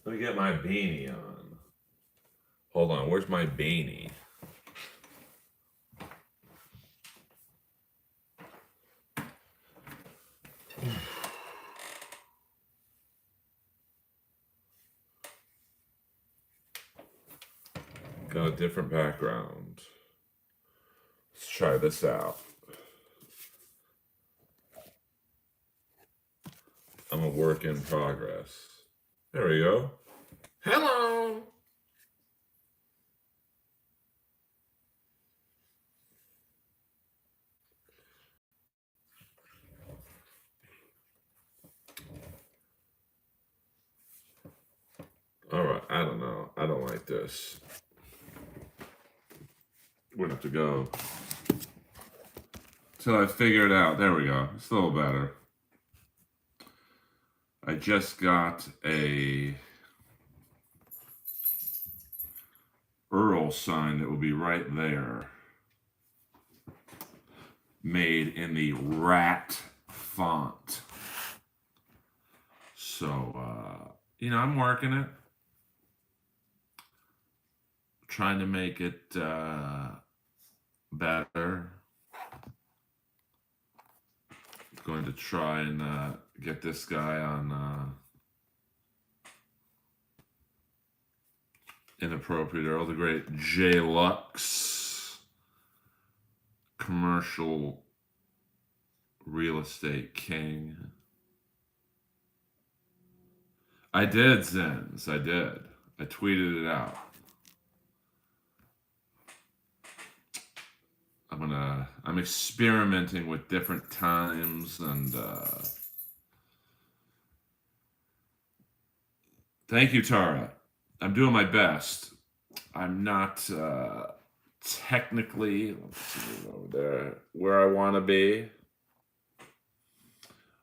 Let me get my beanie on. Hold on, where's my beanie? Got a different background. Let's try this out. I'm a work in progress. There we go. Hello. All right, I don't know. I don't like this. We're gonna have to go till I figure it out. There we go. It's a little better. I just got a Earl sign that will be right there, made in the rat font. So, I'm working it, trying to make it better. Going to try and get this guy on Inappropriate Earl, the great J Lux, commercial real estate king. I did, Zens. I did. I tweeted it out. I'm experimenting with different times and thank you, Tara. I'm doing my best. I'm not technically, let's see over there, where I want to be,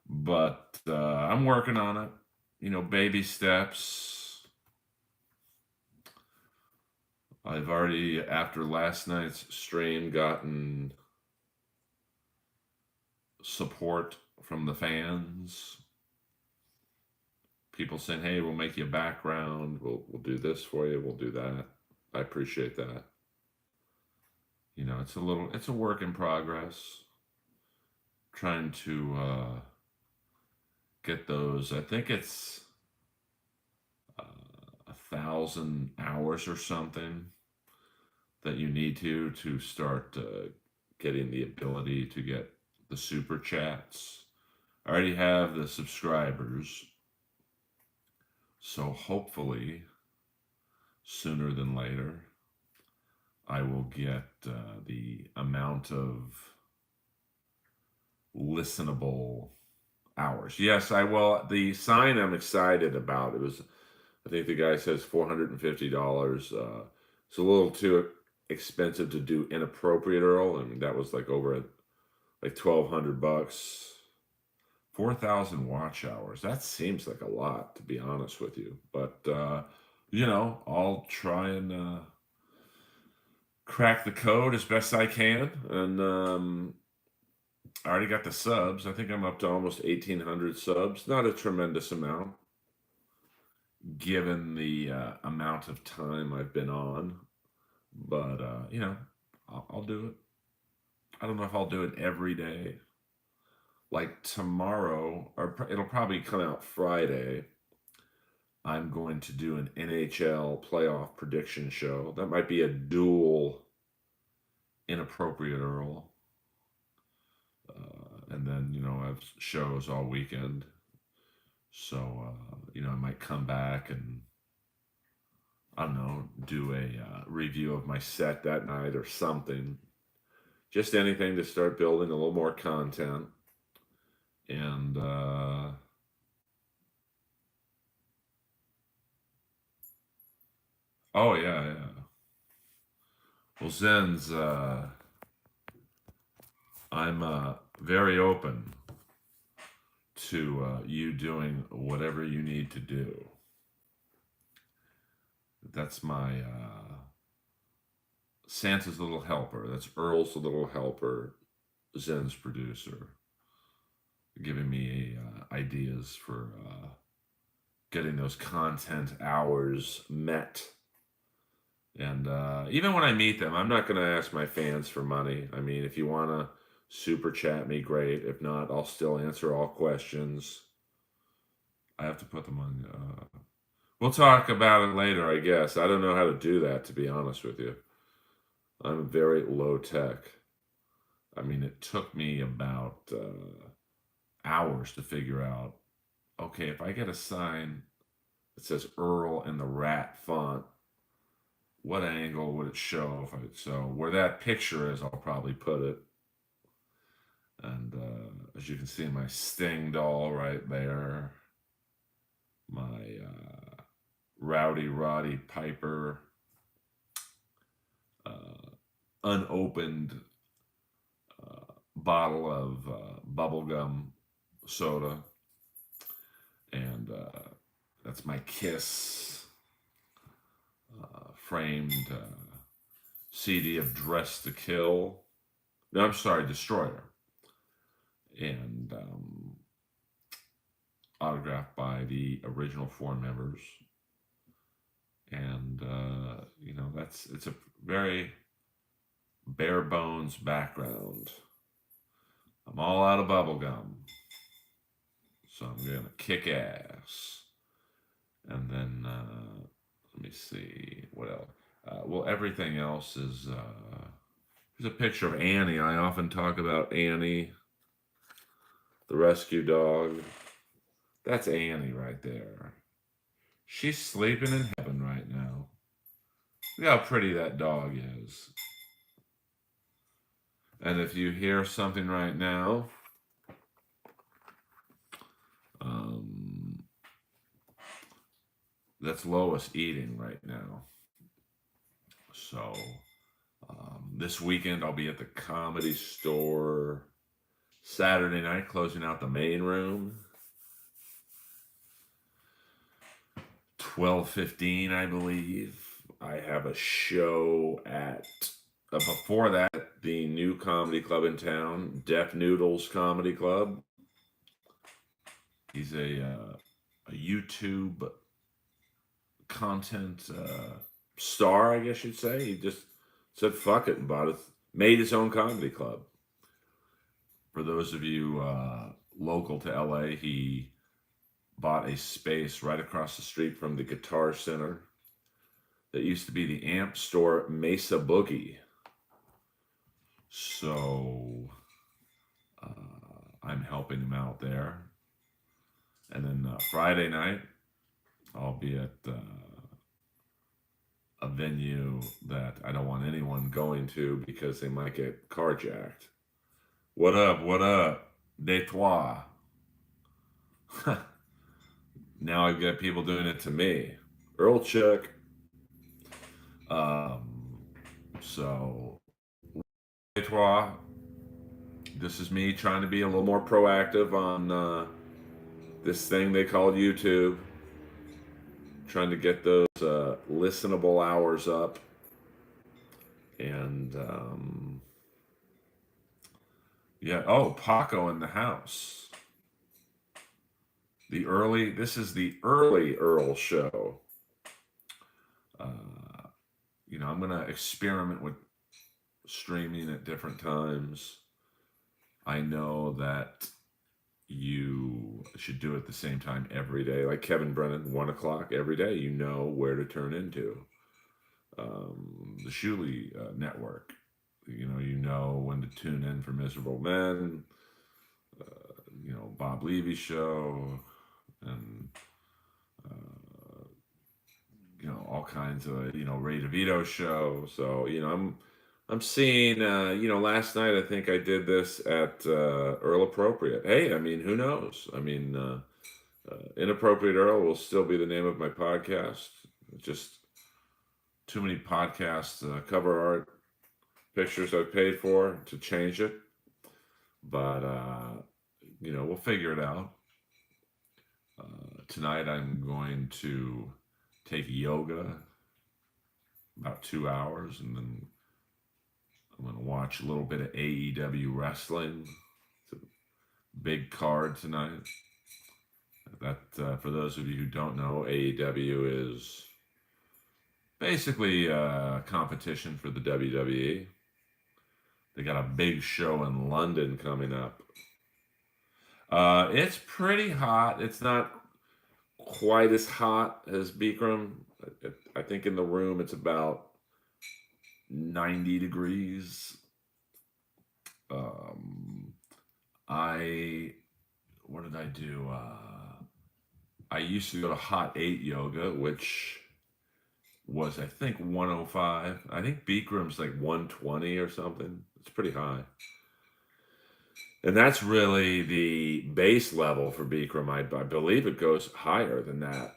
but I'm working on it. Baby steps. I've already, after last night's stream, gotten support from the fans. People saying, "Hey, we'll make you a background. We'll do this for you. We'll do that." I appreciate that. It's a work in progress. Trying to get those. I think it's 1,000 hours or something that you need to start getting the ability to get the super chats. I already have the subscribers, so hopefully sooner than later I will get the amount of listenable hours. Yes, I will. The sign I'm excited about. I think the guy says $450. It's a little too expensive to do Inappropriate Earl. I mean, that was like over at like $1,200. 4,000 watch hours. That seems like a lot, to be honest with you. But I'll try and crack the code as best I can. And I already got the subs. I think I'm up to almost 1,800 subs. Not a tremendous amount, given the amount of time I've been on. But, I'll do it. I don't know if I'll do it every day. Like tomorrow, or it'll probably come out Friday. I'm going to do an NHL playoff prediction show. That might be a dual Inappropriate Earl. And then, I have shows all weekend. So, I might come back and, I don't know, do a review of my set that night or something. Just anything to start building a little more content. And, oh, yeah, yeah. Well, Zen's, I'm very open to you doing whatever you need to do. That's my Santa's little helper. That's Earl's little helper, Zen's producer, giving me ideas for getting those content hours met. And even when I meet them, I'm not going to ask my fans for money. I mean, if you want to super chat me, great. If not, I'll still answer all questions. I have to put them on. We'll talk about it later, I guess. I don't know how to do that, to be honest with you. I'm very low tech. I mean, it took me about hours to figure out, okay, if I get a sign that says Earl in the rat font, what angle would it show? So where that picture is, I'll probably put it. And as you can see, my Sting doll right there, my Rowdy Roddy Piper, unopened bottle of bubblegum soda, and that's my Kiss framed CD of Dress to Kill. No, I'm sorry, Destroyer. And autographed by the original four members. And, it's a very bare bones background. I'm all out of bubblegum. So I'm going to kick ass. And then, let me see, what else? Everything else is, here's a picture of Annie. I often talk about Annie, the rescue dog. That's Annie right there. She's sleeping in heaven right now. Look how pretty that dog is. And if you hear something right now, that's Lois eating right now. So this weekend I'll be at the Comedy Store. Saturday night, closing out the main room. 12:15, I believe. I have a show at before that, the new comedy club in town, Deaf Noodles Comedy Club. He's a YouTube content star, I guess you'd say. He just said fuck it and made his own comedy club. For those of you local to LA, he bought a space right across the street from the Guitar Center that used to be the amp store Mesa Boogie. So I'm helping him out there. And then Friday night, I'll be at a venue that I don't want anyone going to because they might get carjacked. What up? What up? Detroit. Now I've got people doing it to me. Earl Chuck. So, Detroit. This is me trying to be a little more proactive on this thing they call YouTube. Trying to get those listenable hours up. And, Paco in the house. This is the early Earl show. I'm going to experiment with streaming at different times. I know that you should do it at the same time every day. Like Kevin Brennan, 1 o'clock every day, you know where to turn into. The Shuley Network, you know when to tune in for Miserable Men, Bob Levy show, and all kinds of Ray DeVito show. So I'm seeing last night I think I did this at Earl Appropriate. Hey, I mean, who knows? I mean, Inappropriate Earl will still be the name of my podcast. Just too many podcast cover art pictures I've paid for to change it. But we'll figure it out. Tonight I'm going to take yoga about 2 hours, and then I'm going to watch a little bit of AEW wrestling. It's a big card tonight. That for those of you who don't know, AEW is basically competition for the WWE. They got a big show in London coming up. It's pretty hot. It's not quite as hot as Bikram. I think in the room it's about 90 degrees. Um, I what did I do? I used to go to Hot 8 yoga, which was I think 105. I think Bikram's like 120 or something. It's pretty high. And that's really the base level for Bikram. I believe it goes higher than that.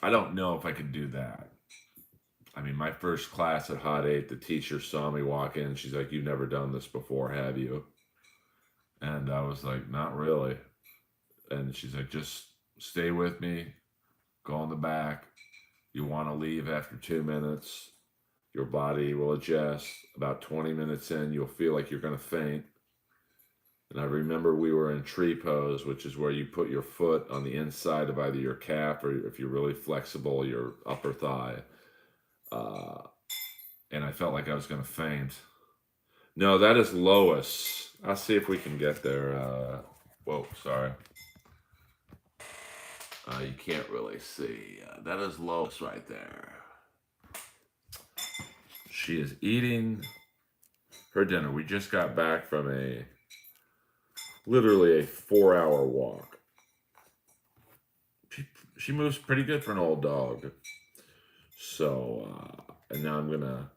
I don't know if I could do that. I mean, my first class at Hot 8, the teacher saw me walk in. She's like, "You've never done this before, have you?" And I was like, "Not really." And she's like, "Just stay with me. Go in the back. You want to leave after 2 minutes. Your body will adjust. About 20 minutes in, you'll feel like you're going to faint." And I remember we were in tree pose, which is where you put your foot on the inside of either your calf or, if you're really flexible, your upper thigh. Uh, and I felt like I was going to faint. No, that is Lois. I'll see if we can get there. Whoa, sorry. You can't really see. That is Lois right there. She is eating her dinner. We just got back from literally a 4-hour walk. She moves pretty good for an old dog. So, and now I'm gonna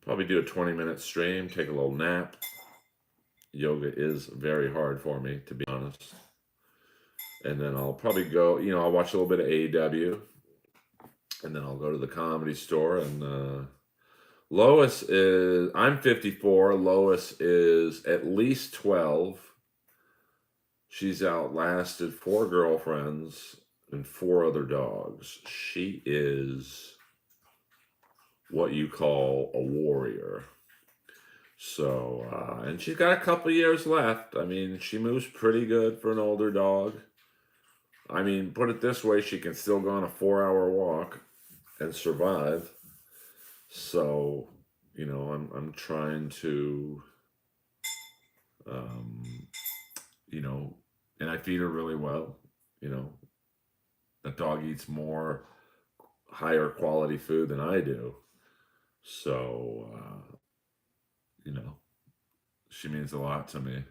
probably do a 20-minute stream, take a little nap. Yoga is very hard for me, to be honest. And then I'll probably go, I'll watch a little bit of AEW. And then I'll go to the Comedy Store. And Lois is, I'm 54. Lois is at least 12. She's outlasted 4 girlfriends and 4 other dogs. She is what you call a warrior. So, and she's got a couple years left. I mean, she moves pretty good for an older dog. I mean, put it this way, she can still go on a 4-hour walk and survive. So, I'm trying to, um, and I feed her really well. That dog eats more higher quality food than I do. So, she means a lot to me.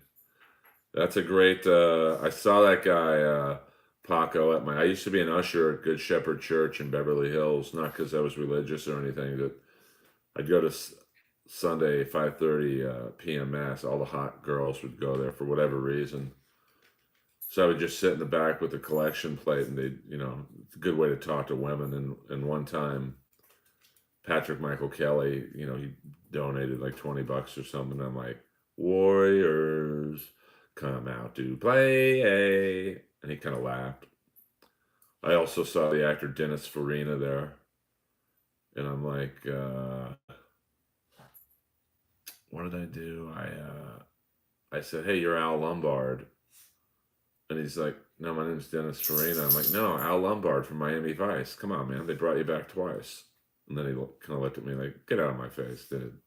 That's a great, I saw that guy, Paco, I used to be an usher at Good Shepherd Church in Beverly Hills, not because I was religious or anything, but I'd go to Sunday 5:30 p.m. mass. All the hot girls would go there for whatever reason. So I would just sit in the back with a collection plate, and it's a good way to talk to women. And one time, Patrick Michael Kelly, he donated like $20 or something. I'm like, "Warriors, come out to play." And he kind of laughed. I also saw the actor Dennis Farina there. And I'm like, what did I do? I said, "Hey, you're Al Lombard." And he's like, "No, my name's Dennis Farina." I'm like, "No, Al Lombard from Miami Vice. Come on, man. They brought you back twice." And then he kind of looked at me like, "Get out of my face, dude."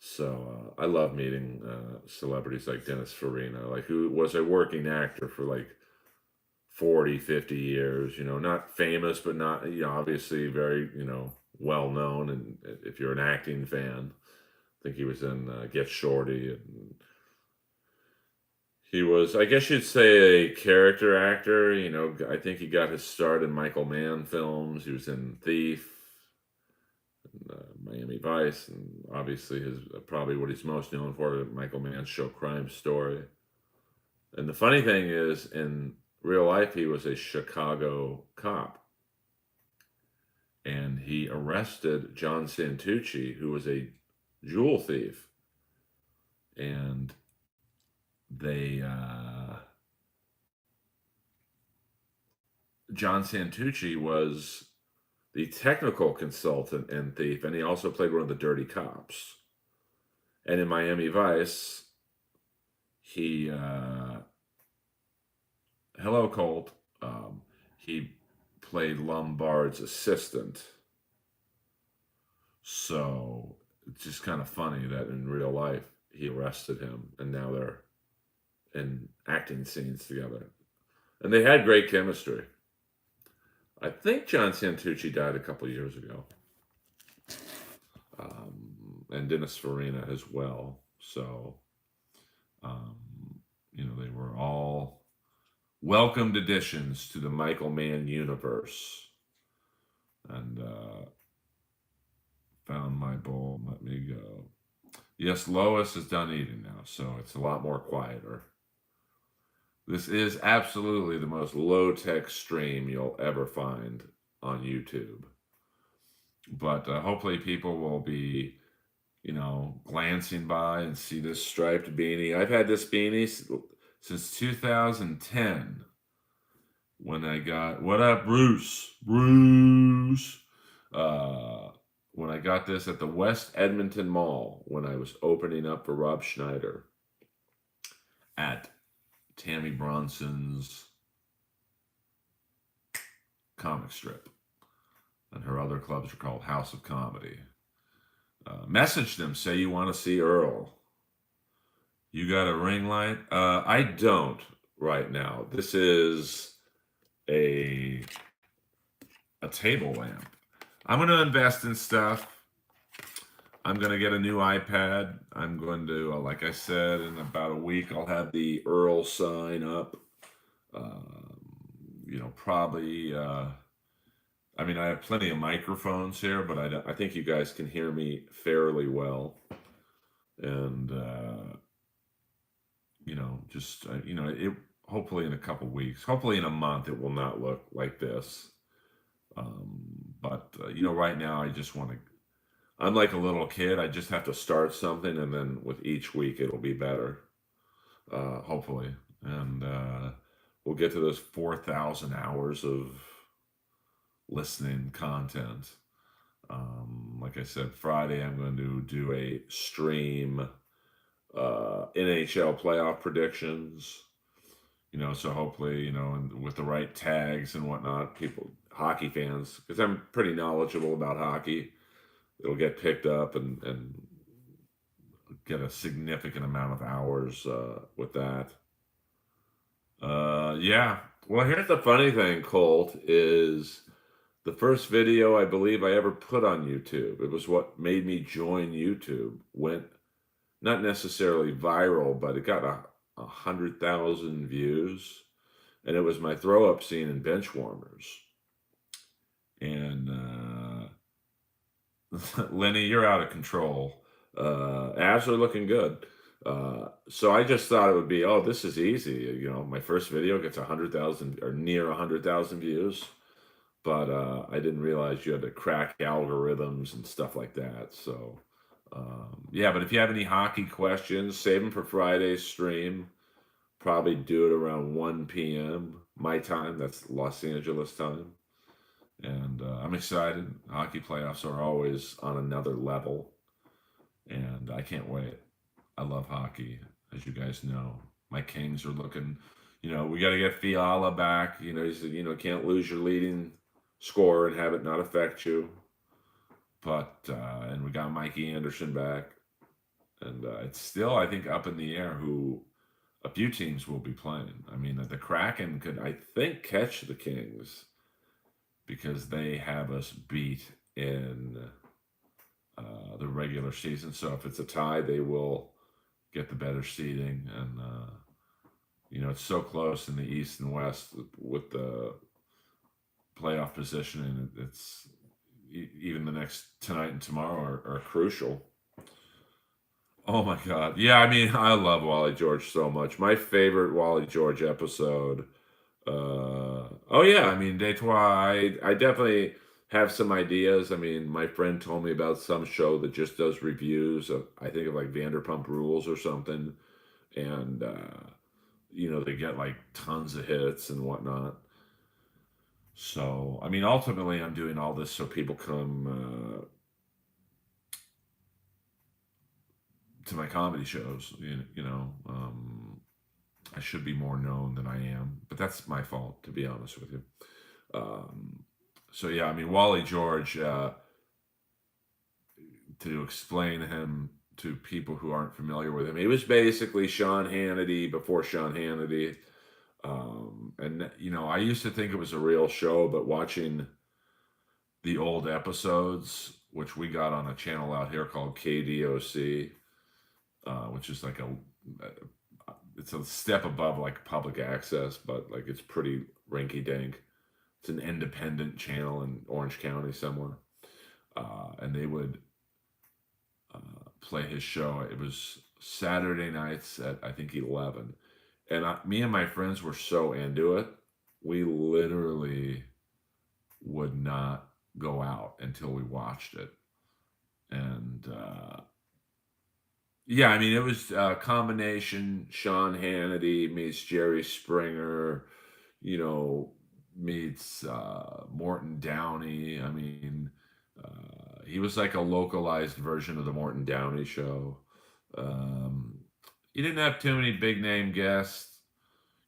So I love meeting celebrities like Dennis Farina, like who was a working actor for like 40, 50 years, not famous, but not, obviously very, well known. And if you're an acting fan, I think he was in Get Shorty. And he was, I guess you'd say, a character actor. I think he got his start in Michael Mann films. He was in Thief, Miami Vice, and obviously his probably what he's most known for, Michael Mann's show Crime Story. And the funny thing is, in real life, he was a Chicago cop, and he arrested John Santucci, who was a jewel thief, and John Santucci was the technical consultant in Thief, and he also played one of the dirty cops. And in Miami Vice, he Hello, Colt. He played Lombard's assistant, so it's just kind of funny that in real life he arrested him, and now they're in acting scenes together, and they had great chemistry. I think John Santucci died a couple years ago, and Dennis Farina as well. So, um, they were all welcomed additions to the Michael Mann universe. And found my bowl. Let me go. Yes, Lois is done eating now, so it's a lot more quieter. This is absolutely the most low tech stream you'll ever find on YouTube. But hopefully, people will be, glancing by and see this striped beanie. I've had this beanie since 2010 when I got, what up, Bruce? Bruce. Uh, when I got this at the West Edmonton Mall when I was opening up for Rob Schneider at Tammy Bronson's comic strip. And her other clubs are called House of Comedy. Message them, say you want to see Earl. You got a ring light? I don't right now. This is a table lamp. I'm going to invest in stuff. I'm going to get a new iPad. I'm going to, like I said, in about a week, I'll have the Earl sign up. Probably, I have plenty of microphones here, but I think you guys can hear me fairly well. And, it hopefully in a couple weeks, hopefully in a month, it will not look like this. But right now I just want to, I'm like a little kid. I just have to start something, and then with each week it'll be better, hopefully. And we'll get to those 4,000 hours of listening content. Like I said, Friday I'm going to do a stream, NHL playoff predictions. So hopefully, and with the right tags and whatnot, hockey fans, because I'm pretty knowledgeable about hockey, it'll get picked up and get a significant amount of hours with that. Yeah. Well, here's the funny thing, Colt, is the first video I believe I ever put on YouTube. It was what made me join YouTube. Went not necessarily viral, but it got 100,000 views, and it was my throw up scene in Benchwarmers. And Lenny, you're out of control. Abs are looking good. So I just thought it would be, oh, this is easy. My first video gets 100,000 or near 100,000 views, but I didn't realize you had to crack algorithms and stuff like that. So yeah, but if you have any hockey questions, save them for Friday's stream. Probably do it around 1 p.m. my time. That's Los Angeles time. And I'm excited. Hockey playoffs are always on another level, and I can't wait. I love hockey, as you guys know. My Kings are looking. We got to get Fiala back. He said, can't lose your leading scorer and have it not affect you. But and we got Mikey Anderson back, and it's still, I think, up in the air who a few teams will be playing. The Kraken could, I think, catch the Kings because they have us beat in the regular season. So if it's a tie, they will get the better seeding. And, it's so close in the East and West with the playoff positioning. It's even the next tonight and tomorrow are crucial. Oh my God. Yeah, I love Wally George so much. My favorite Wally George episode. Oh yeah, Detroit. I definitely have some ideas. My friend told me about some show that just does reviews of, I think of like Vanderpump Rules or something, and they get like tons of hits and whatnot. So ultimately, I'm doing all this so people come to my comedy shows. I should be more known than I am, but that's my fault, to be honest with you. Um, so yeah, I mean Wally George. To explain him to people who aren't familiar with him, he was basically Sean Hannity before Sean Hannity. And I used to think it was a real show, but watching the old episodes, which we got on a channel out here called KDOC, which is like it's a step above like public access, but like it's pretty rinky dink. It's an independent channel in Orange County somewhere, and they would play his show. It was Saturday nights at I think 11, and me and my friends were so into it, we literally would not go out until we watched it. And yeah, I mean, it was a combination Sean Hannity meets Jerry Springer, you know, meets Morton Downey. I mean, he was like a localized version of the Morton Downey show. Um, he didn't have too many big name guests.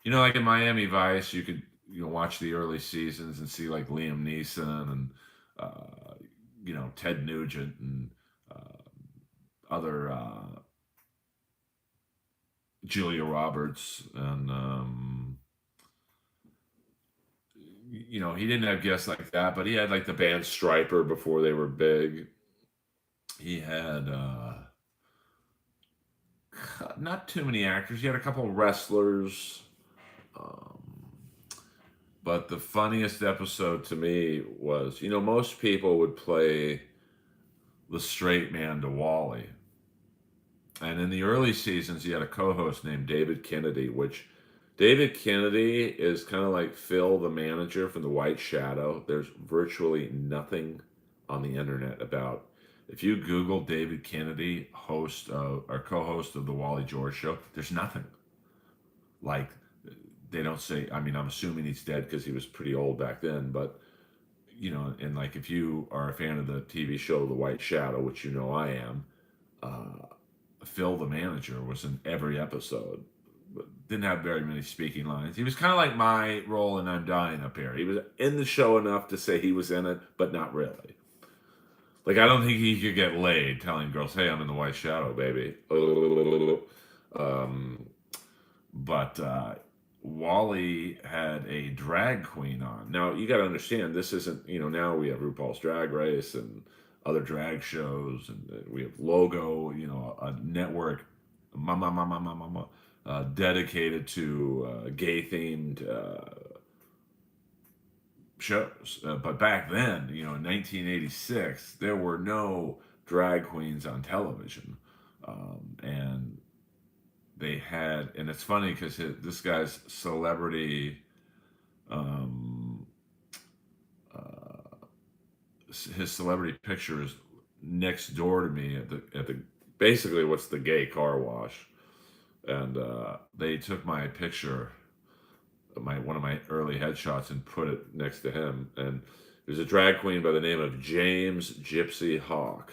Like in Miami Vice, you could watch the early seasons and see like Liam Neeson and uh, Ted Nugent and other Julia Roberts, and he didn't have guests like that, but he had like the band Striper before they were big. He had not too many actors. He had a couple of wrestlers. Um, but the funniest episode to me was, most people would play the straight man to Wally. And in the early seasons, he had a co host named David Kennedy, which David Kennedy is kind of like Phil, the manager from The White Shadow. There's virtually nothing on the internet about. If you Google David Kennedy, host or co-host of the Wally George Show, there's nothing. Like they don't say. I mean, I'm assuming he's dead because he was pretty old back then. But and like if you are a fan of the TV show The White Shadow, which I am, uh, Phil, the manager, was in every episode. But didn't have very many speaking lines. He was kind of like my role in I'm Dying Up Here. He was in the show enough to say he was in it, but not really. Like I don't think he could get laid telling girls, "Hey, I'm in the White Shadow, baby." Um, but Wally had a drag queen on. Now you got to understand, this isn't. Now we have RuPaul's Drag Race and other drag shows, and we have Logo. A network, dedicated to gay themed shows. But back then, in 1986, there were no drag queens on television. And they had, and it's funny because this guy's celebrity, um, uh, his celebrity picture is next door to me at the basically what's the gay car wash. And they took my picture, one of my early headshots, and put it next to him. And there's a drag queen by the name of James Gypsy Hawk.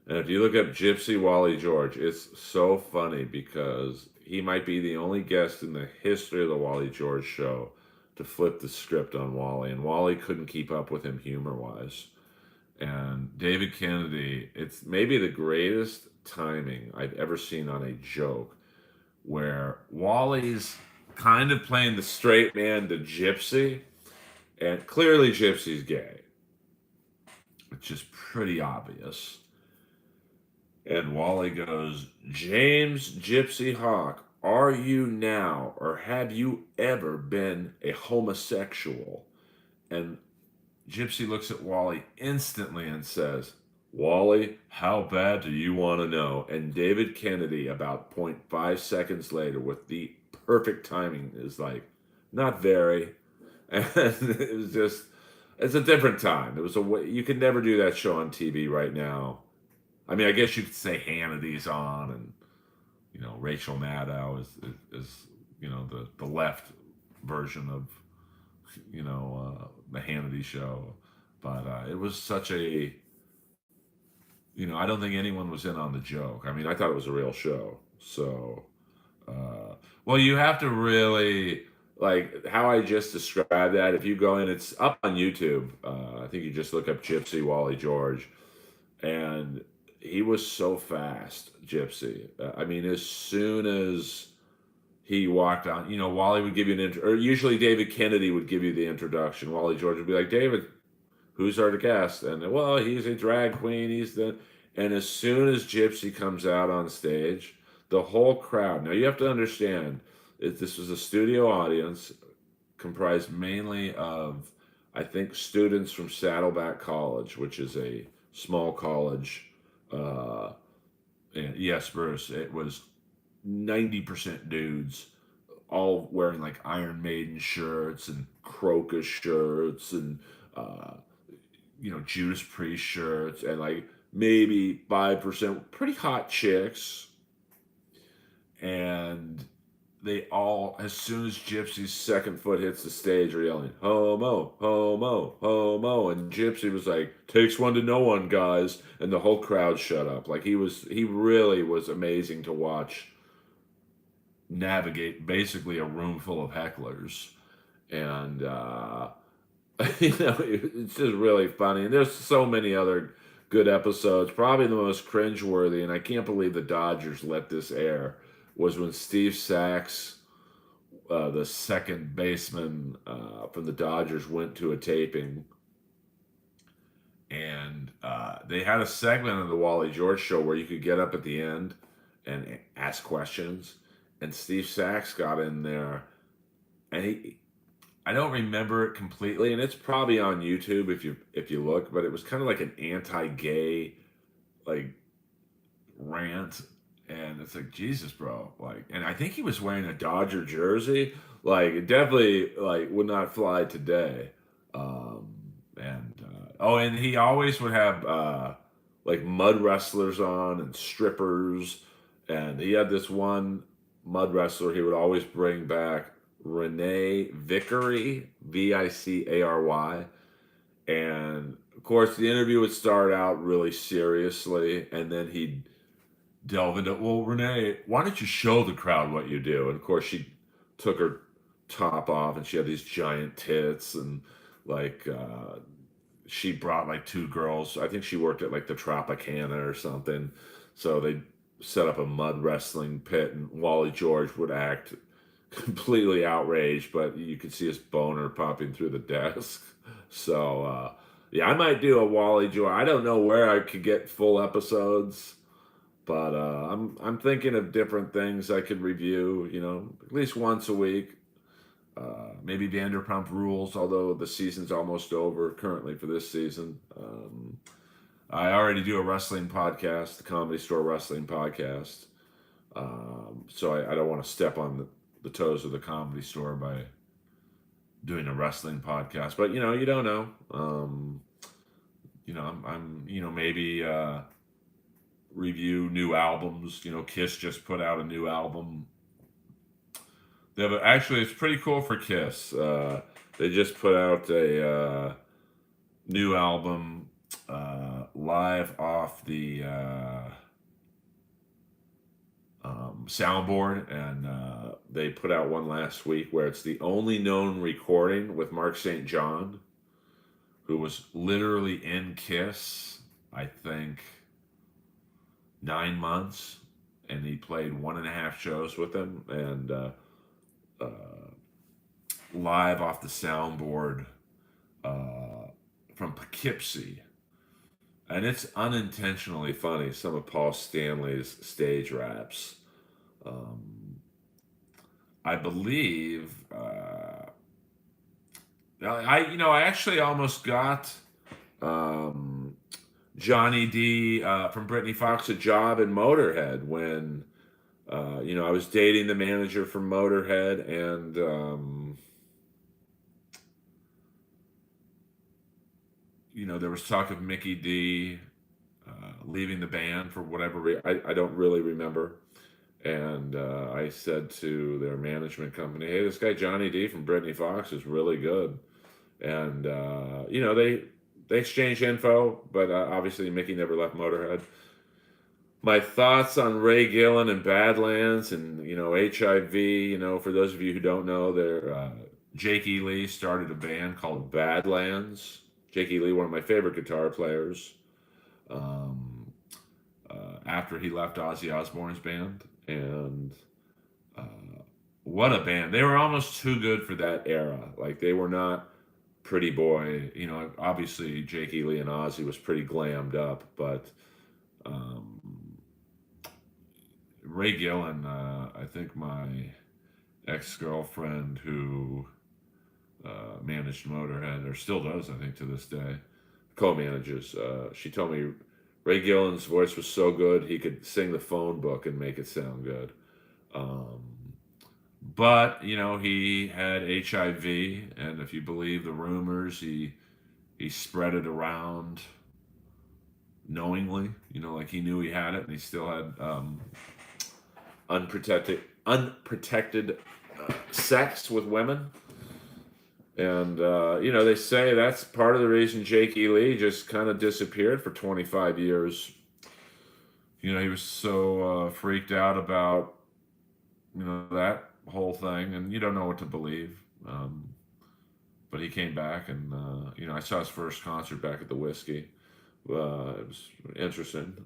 And if you look up Gypsy Wally George, it's so funny because he might be the only guest in the history of the Wally George show to flip the script on Wally. And Wally couldn't keep up with him humor wise. And David Kennedy, it's maybe the greatest timing I've ever seen on a joke where Wally's kind of playing the straight man to Gypsy, and clearly Gypsy's gay, which is pretty obvious. And Wally goes, "James Gypsy Hawk, are you now or have you ever been a homosexual?" And Gypsy looks at Wally instantly and says, "Wally, how bad do you want to know?" And David Kennedy, about 0.5 seconds later, with the perfect timing, is like, "Not very." And it was just, it's a different time. It was a way, you could never do that show on TV right now. I mean, I guess you could say Hannity's on, and Rachel Maddow is the left version of the Hannity show, but it was such a I don't think anyone was in on the joke. I mean, I thought it was a real show, so Well, you have to really like how I just described that. If you go in, it's up on YouTube. I think you just look up Gypsy Wally George, and he was so fast, Gypsy. I mean, as soon as he walked on, Wally would give you an intro, or usually David Kennedy would give you the introduction. Wally George would be like, David, who's our guest? And well, he's a drag queen. And as soon as Gypsy comes out on stage, the whole crowd. Now you have to understand, this was a studio audience comprised mainly of, I think, students from Saddleback College, which is a small college. Uh, and yes, Bruce, it was 90% dudes, all wearing like Iron Maiden shirts and Crocus shirts and uh, Judas Priest shirts, and like maybe 5% pretty hot chicks. And they all, as soon as Gypsy's second foot hits the stage, are yelling, homo, homo, homo. And Gypsy was like, takes one to know one, guys. And the whole crowd shut up. Like he really was amazing to watch navigate basically a room full of hecklers. And, it's just really funny. And there's so many other good episodes. Probably the most cringeworthy, and I can't believe the Dodgers let this air, was when Steve Sachs, the second baseman from the Dodgers, went to a taping, and they had a segment on the Wally George show where you could get up at the end and ask questions. And Steve Sachs got in there, and I don't remember it completely, and it's probably on YouTube if you look, but it was kind of like an anti-gay like rant, and it's like Jesus, bro, like, and I think he was wearing a Dodger jersey, like it definitely like would not fly today, um, and oh, and he always would have like mud wrestlers on and strippers, and he had this one mud wrestler he would always bring back, Renee Vickery, Vicary. And of course, the interview would start out really seriously, and then he'd delve into, well, Renee, why don't you show the crowd what you do? And of course, she took her top off, and she had these giant tits, and like she brought like two girls. I think she worked at like the Tropicana or something. So they set up a mud wrestling pit, and Wally George would act completely outraged, but you could see his boner popping through the desk. So yeah, I might do a Wally George. I don't know where I could get full episodes, but I'm thinking of different things I could review. At least once a week. Maybe Vanderpump Rules, although the season's almost over currently for this season. I already do a wrestling podcast, the Comedy Store Wrestling Podcast. So I don't want to step on the toes of the Comedy Store by doing a wrestling podcast. But you don't know. I'm maybe review new albums. Kiss just put out a new album. Actually, it's pretty cool for Kiss. They just put out a new album live off the soundboard, and they put out one last week where it's the only known recording with Mark St. John, who was literally in Kiss, I think, 9 months, and he played 1.5 shows with them, and live off the soundboard from Poughkeepsie. And it's unintentionally funny, some of Paul Stanley's stage raps. I believe I actually almost got Johnny D from Brittany Fox a job in Motorhead when I was dating the manager from Motorhead, and there was talk of Mickey D leaving the band for whatever reason. I don't really remember. And I said to their management company, hey, this guy Johnny D from Brittany Fox is really good. And, they exchanged info, but obviously Mickey never left Motorhead. my thoughts on Ray Gillen and Badlands and HIV. For those of you who don't know, Jake E. Lee started a band called Badlands. Jake E. Lee, one of my favorite guitar players. Um, After he left Ozzy Osbourne's band, and uh, what a band! They were almost too good for that era. Like they were not Pretty Boy. Obviously Jake E. Lee and Ozzy was pretty glammed up, but um, Ray Gillen, I think my ex girlfriend who managed Motorhead, or still does, I think to this day, co-manages. She told me Ray Gillen's voice was so good he could sing the phone book and make it sound good. Um, but he had HIV, and if you believe the rumors, he spread it around knowingly. Like he knew he had it, and he still had unprotected sex with women. And they say that's part of the reason Jake E. Lee just kind of disappeared for 25 years. He was so freaked out about that whole thing, and you don't know what to believe. But he came back, and I saw his first concert back at the Whiskey. It was interesting.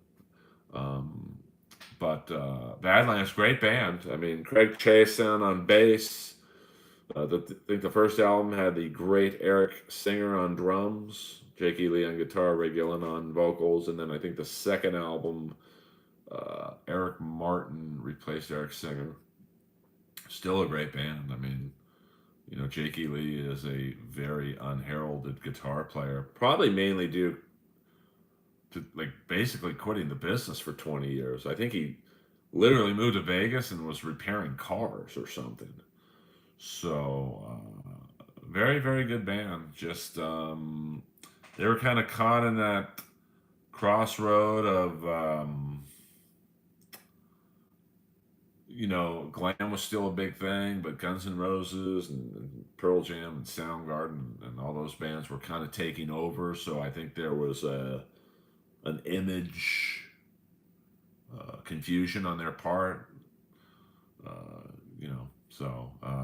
Um, but Badlands, great band. I mean, Craig Chason on bass. I think the first album had the great Eric Singer on drums, Jake E. Lee on guitar, Ray Gillen on vocals, and then I think the second album, Eric Martin replaced Eric Singer. Still a great band. I mean, Jake E. Lee is a very unheralded guitar player, probably mainly due to like basically quitting the business for 20 years. I think he literally moved to Vegas and was repairing cars or something. So, very, very good band. Just, they were kind of caught in that crossroad of, glam was still a big thing, but Guns N' Roses and Pearl Jam and Soundgarden and all those bands were kind of taking over. So I think there was an image confusion on their part.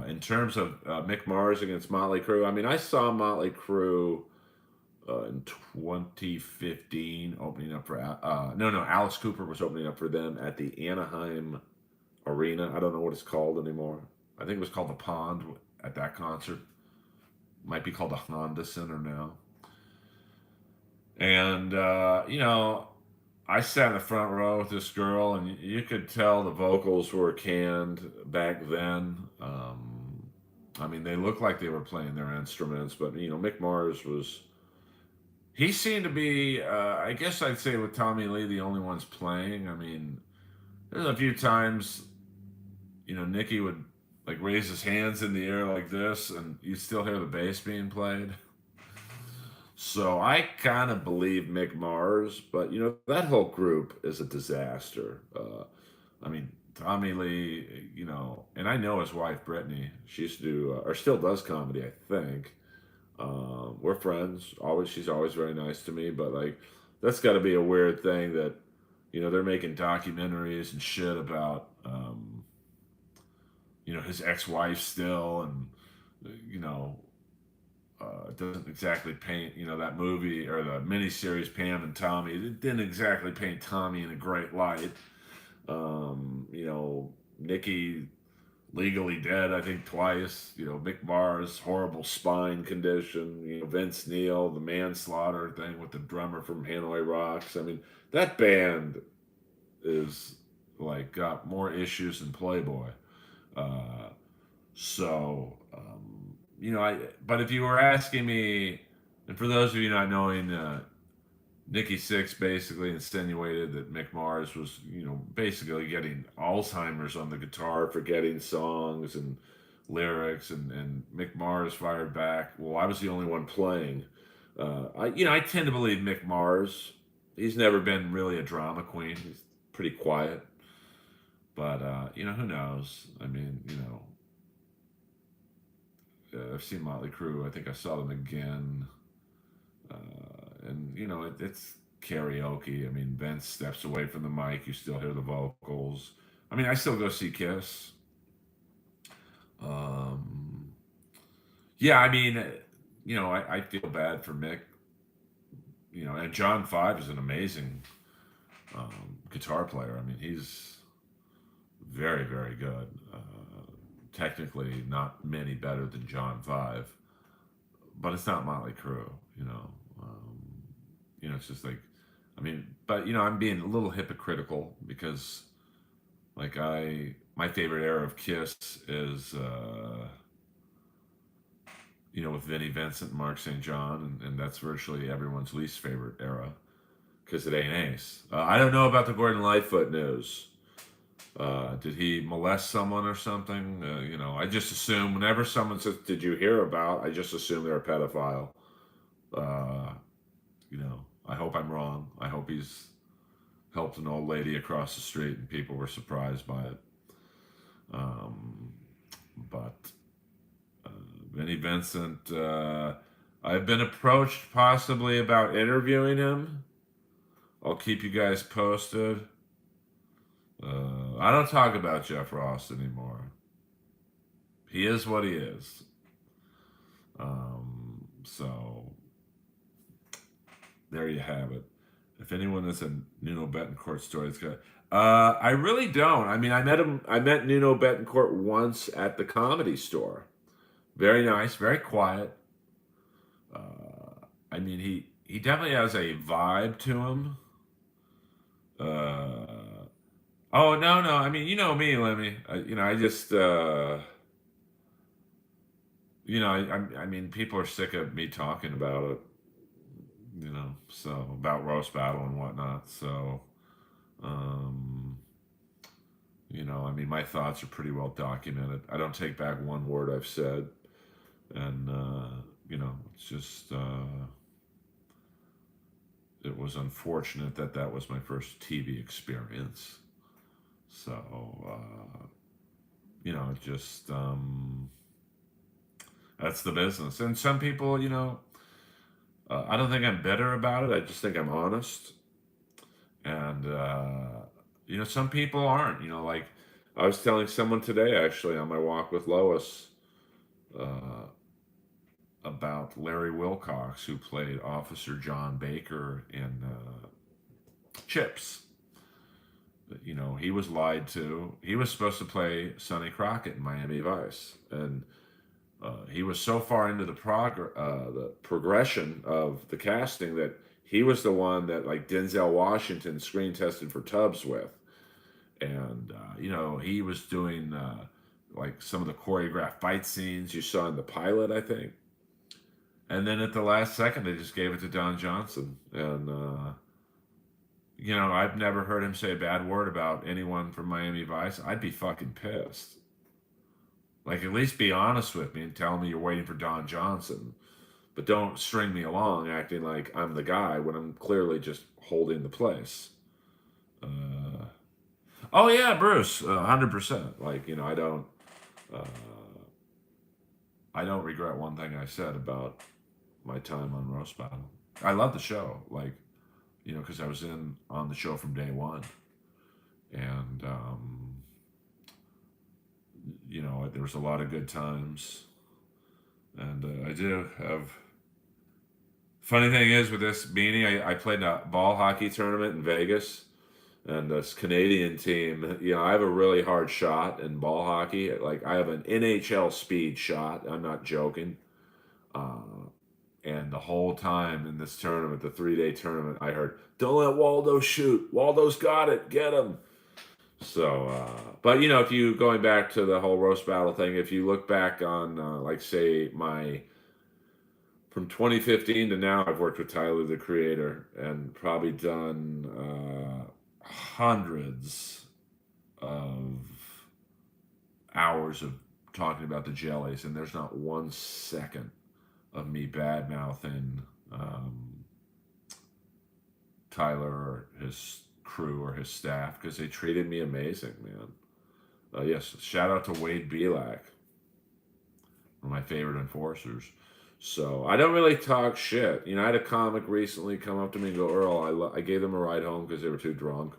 In terms of Mick Mars against Motley Crue, I mean, I saw Motley Crue in 2015 opening up for no, Alice Cooper was opening up for them at the Anaheim Arena. I don't know what it's called anymore. I think it was called the Pond at that concert. Might be called the Honda Center now. And I sat in the front row with this girl, and you could tell the vocals were canned back then. I mean, they looked like they were playing their instruments, but Mick Mars was. He seemed to be, I guess I'd say with Tommy Lee, the only ones playing. I mean, there's a few times, Nicky would like raise his hands in the air like this, and you still hear the bass being played. So I kind of believe Mick Mars, but that whole group is a disaster. I mean, Tommy Lee, and I know his wife Brittany. She used to do, or still does comedy, I think. We're friends. She's always very nice to me. But like, that's got to be a weird thing that they're making documentaries and shit about his ex-wife still, and it doesn't exactly paint, that movie or the miniseries Pam and Tommy. It didn't exactly paint Tommy in a great light. Nikki legally dead, I think twice. Mick Mars, horrible spine condition. Vince Neil, the manslaughter thing with the drummer from Hanoi Rocks. I mean, that band is like got more issues than Playboy. Uh, so. But if you were asking me, and for those of you not knowing, Nikki Sixx basically insinuated that Mick Mars was, basically getting Alzheimer's on the guitar, forgetting songs and lyrics, and Mick Mars fired back. Well, I was the only one playing. I tend to believe Mick Mars. He's never been really a drama queen. He's pretty quiet, but who knows? I mean, I've seen Motley Crue. I think I saw them again, and it's karaoke. I mean, Vince steps away from the mic, you still hear the vocals. I mean, I still go see Kiss. Um, yeah, I mean, I feel bad for Mick. And John Five is an amazing guitar player. I mean, he's very, very good. Technically, not many better than John Five, but it's not Motley Crue. Um, it's just like, I mean, but I'm being a little hypocritical because, like, my favorite era of Kiss is, with Vinnie Vincent and Mark St. John, and that's virtually everyone's least favorite era because it ain't Ace. I don't know about the Gordon Lightfoot news. Did he molest someone or something? I just assume whenever someone says, "Did you hear about?" I just assume they're a pedophile. Uh, I hope I'm wrong. I hope he's helped an old lady across the street and people were surprised by it. Um, but Vinnie Vincent, I've been approached possibly about interviewing him. I'll keep you guys posted. I don't talk about Jeff Ross anymore. He is what he is. So there you have it. If anyone has a Nuno Betancourt story, it's good. I really don't. I mean, I met him. I met Nuno Betancourt once at the Comedy Store. Very nice, very quiet. I mean, he definitely has a vibe to him. Uh, oh no. I mean, you know me, Lemmy. I just I mean, people are sick of me talking about it. So about roast battle and whatnot. So, um, I mean, my thoughts are pretty well documented. I don't take back one word I've said, and it's just it was unfortunate that that was my first TV experience. So, just that's the business. And some people, I don't think I'm bitter about it. I just think I'm honest. And, some people aren't. Like I was telling someone today, actually, on my walk with Lois, uh, about Larry Wilcox, who played Officer John Baker in Chips. He was lied to. He was supposed to play Sonny Crockett in Miami Vice. And he was so far into the progression of the casting that he was the one that like Denzel Washington screen tested for Tubbs with, and he was doing like some of the choreographed fight scenes you saw in the pilot, I think. And then at the last second, they just gave it to Don Johnson, and I've never heard him say a bad word about anyone from Miami Vice. I'd be fucking pissed. Like, at least be honest with me and tell me you're waiting for Don Johnson. But don't string me along acting like I'm the guy when I'm clearly just holding the place. Oh, yeah, Bruce, 100%. Like, uh, I don't regret one thing I said about my time on Roast Battle. I love the show, like, because I was on the show from day one. And, there was a lot of good times. And I do have. Funny thing is with this beanie, I played a ball hockey tournament in Vegas, and this Canadian team. I have a really hard shot in ball hockey. Like I have an NHL speed shot. I'm not joking. Uh, and the whole time in this tournament, the 3-day tournament, I heard, "Don't let Waldo shoot. Waldo's got it. Get him." So, but if you going back to the whole roast battle thing, if you look back on, like, say, my from 2015 to now, I've worked with Tyler, the Creator, and probably done hundreds of hours of talking about the jellies, and there's not 1 second of me bad mouthing Tyler or his crew or his staff because they treated me amazing, man. Yes, shout out to Wade Belak, one of my favorite enforcers. So I don't really talk shit. I had a comic recently come up to me and go, Earl, I gave them a ride home because they were too drunk.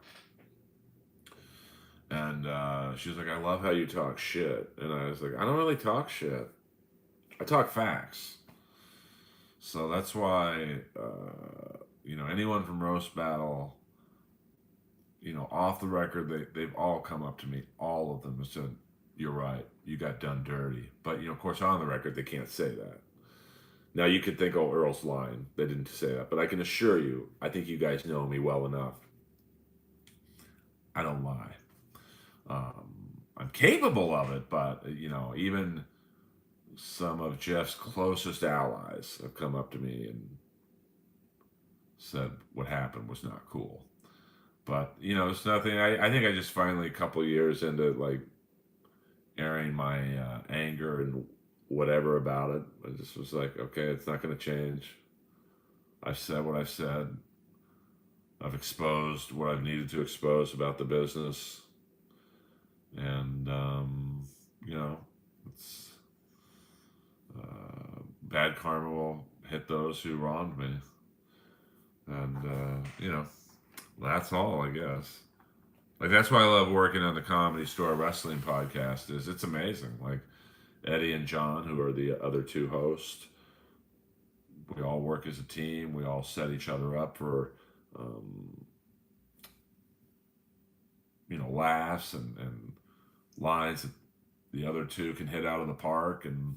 And she was like, I love how you talk shit. And I was like, I don't really talk shit. I talk facts. So that's why, anyone from Roast Battle, off the record, they've all come up to me, all of them, and said, you're right, you got done dirty. But, of course, on the record, they can't say that. Now, you could think, oh, Earl's lying. They didn't say that. But I can assure you, I think you guys know me well enough. I don't lie. I'm capable of it, but, even some of Jeff's closest allies have come up to me and said what happened was not cool. But, it's nothing. I think I just finally, a couple of years into, like, airing my anger and whatever about it, I just was like, okay, it's not going to change. I've said what I've said. I've exposed what I've needed to expose about the business. And, it's bad karma will hit those who wronged me. And, that's all, I guess. Like, that's why I love working on the Comedy Store Wrestling podcast. It's amazing. Like, Eddie and John, who are the other two hosts, we all work as a team. We all set each other up for, laughs and lines that the other two can hit out of the park. And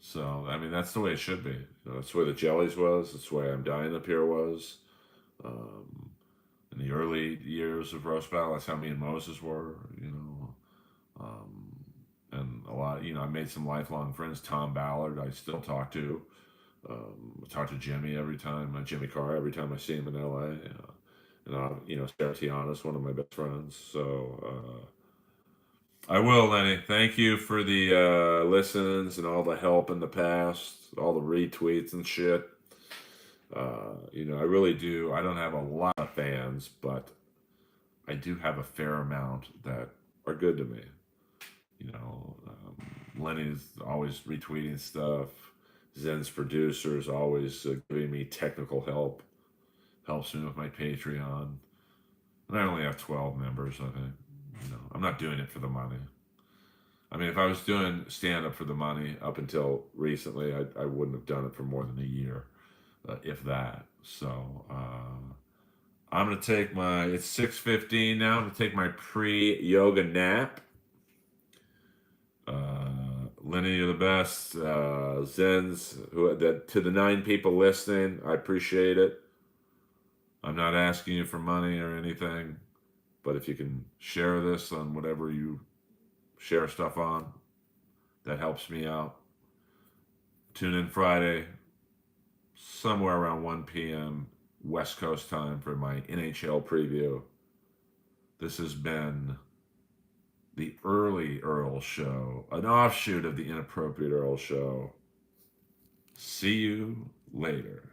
so, I mean, that's the way it should be. That's the way the Jellies was. That's the way I'm Dying Up Here was. In the early years of Roast Battle, that's how me and Moses were, and a lot, I made some lifelong friends. Tom Ballard, I still talk to. I talk to Jimmy every time, Jimmy Carr, every time I see him in LA. Sarah Tiana's one of my best friends. So, I will, Lenny. Thank you for the listens and all the help in the past, all the retweets and shit. I really do. I don't have a lot of fans, but I do have a fair amount that are good to me. Lenny's always retweeting stuff. Zen's producer is always giving me technical help. Helps me with my Patreon. And I only have 12 members, I think. I'm not doing it for the money. I mean, if I was doing stand-up for the money up until recently, I wouldn't have done it for more than a year, if that. So, I'm going to take it's 6:15 now. I'm going to take my pre-yoga nap. Lenny, you're the best. Zen's, to the 9 people listening, I appreciate it. I'm not asking you for money or anything, but if you can share this on whatever you share stuff on, that helps me out. Tune in Friday, somewhere around 1 p.m. West Coast time for my NHL preview. This has been the Early Earl Show, an offshoot of the Inappropriate Earl Show. See you later.